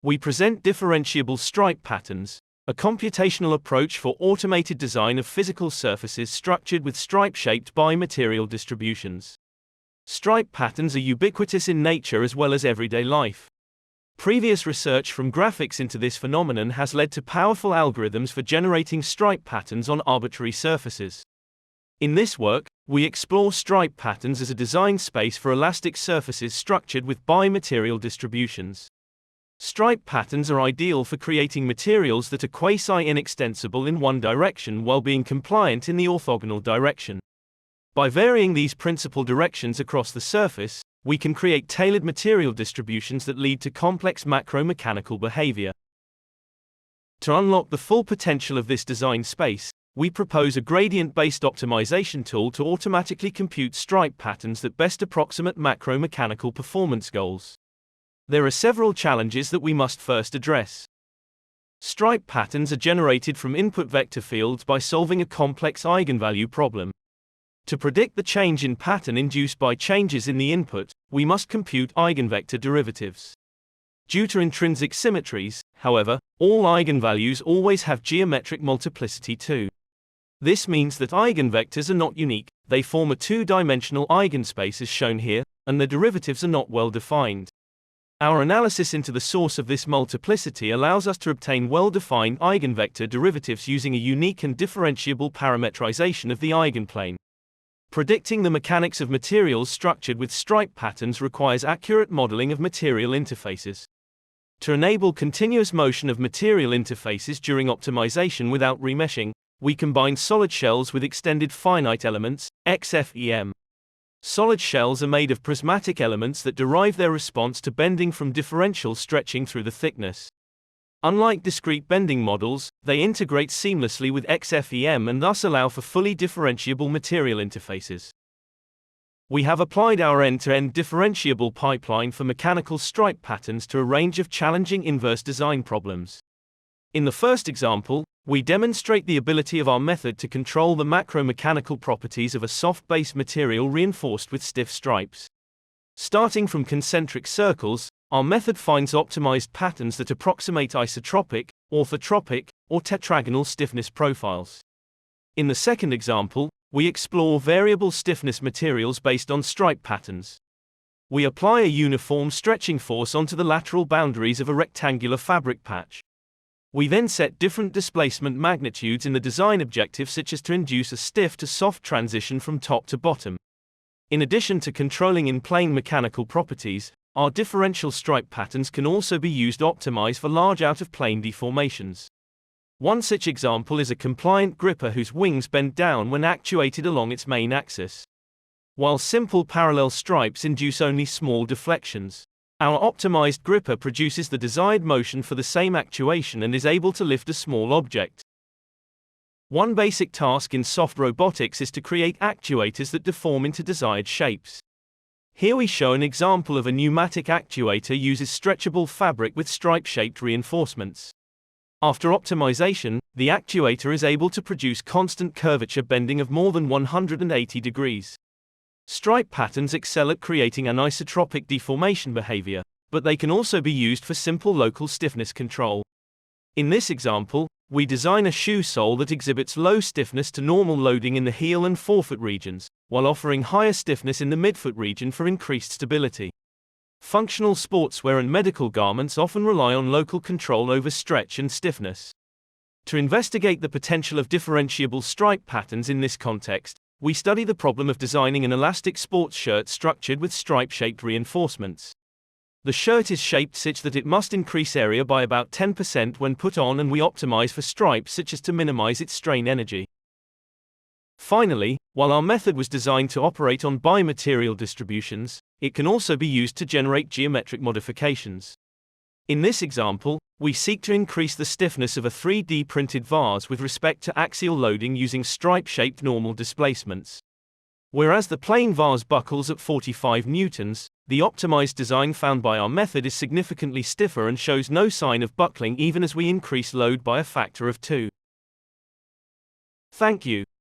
we present differentiable stripe patterns, a computational approach for automated design of physical surfaces structured with stripe-shaped bimaterial distributions. Stripe patterns are ubiquitous in nature as well as everyday life. Previous research from graphics into this phenomenon has led to powerful algorithms for generating stripe patterns on arbitrary surfaces. In this work, we explore stripe patterns as a design space for elastic surfaces structured with bimaterial distributions. Stripe patterns are ideal for creating materials that are quasi-inextensible in one direction while being compliant in the orthogonal direction. By varying these principal directions across the surface, we can create tailored material distributions that lead to complex macromechanical behavior. To unlock the full potential of this design space, we propose a gradient-based optimization tool to automatically compute stripe patterns that best approximate macromechanical performance goals. There are several challenges that we must first address. Stripe patterns are generated from input vector fields by solving a complex eigenvalue problem. To predict the change in pattern induced by changes in the input, we must compute eigenvector derivatives. Due to intrinsic symmetries, however, all eigenvalues always have geometric multiplicity too. This means that eigenvectors are not unique, they form a two-dimensional eigenspace as shown here, and the derivatives are not well defined. Our analysis into the source of this multiplicity allows us to obtain well-defined eigenvector derivatives using a unique and differentiable parametrization of the eigenplane. Predicting the mechanics of materials structured with stripe patterns requires accurate modeling of material interfaces. To enable continuous motion of material interfaces during optimization without remeshing, we combine solid shells with extended finite elements, XFEM. Solid shells are made of prismatic elements that derive their response to bending from differential stretching through the thickness. Unlike discrete bending models, they integrate seamlessly with XFEM and thus allow for fully differentiable material interfaces. We have applied our end-to-end differentiable pipeline for mechanical stripe patterns to a range of challenging inverse design problems. In the first example, we demonstrate the ability of our method to control the macromechanical properties of a soft base material reinforced with stiff stripes. Starting from concentric circles, our method finds optimized patterns that approximate isotropic, orthotropic, or tetragonal stiffness profiles. In the second example, we explore variable stiffness materials based on stripe patterns. We apply a uniform stretching force onto the lateral boundaries of a rectangular fabric patch. We then set different displacement magnitudes in the design objective such as to induce a stiff to soft transition from top to bottom. In addition to controlling in-plane mechanical properties, our differential stripe patterns can also be used to optimize for large out-of-plane deformations. One such example is a compliant gripper whose wings bend down when actuated along its main axis. While simple parallel stripes induce only small deflections. Our optimized gripper produces the desired motion for the same actuation and is able to lift a small object. One basic task in soft robotics is to create actuators that deform into desired shapes. Here we show an example of a pneumatic actuator uses stretchable fabric with stripe-shaped reinforcements. After optimization, the actuator is able to produce constant curvature bending of more than 180 degrees. Stripe patterns excel at creating anisotropic deformation behavior, but they can also be used for simple local stiffness control. In this example, we design a shoe sole that exhibits low stiffness to normal loading in the heel and forefoot regions, while offering higher stiffness in the midfoot region for increased stability. Functional sportswear and medical garments often rely on local control over stretch and stiffness. To investigate the potential of differentiable stripe patterns in this context, we study the problem of designing an elastic sports shirt structured with stripe-shaped reinforcements. The shirt is shaped such that it must increase area by about 10% when put on, and we optimize for stripes such as to minimize its strain energy. Finally, while our method was designed to operate on bimaterial distributions, it can also be used to generate geometric modifications. In this example, we seek to increase the stiffness of a 3D printed vase with respect to axial loading using stripe-shaped normal displacements. Whereas the plain vase buckles at 45 newtons, the optimized design found by our method is significantly stiffer and shows no sign of buckling even as we increase load by a factor of 2. Thank you.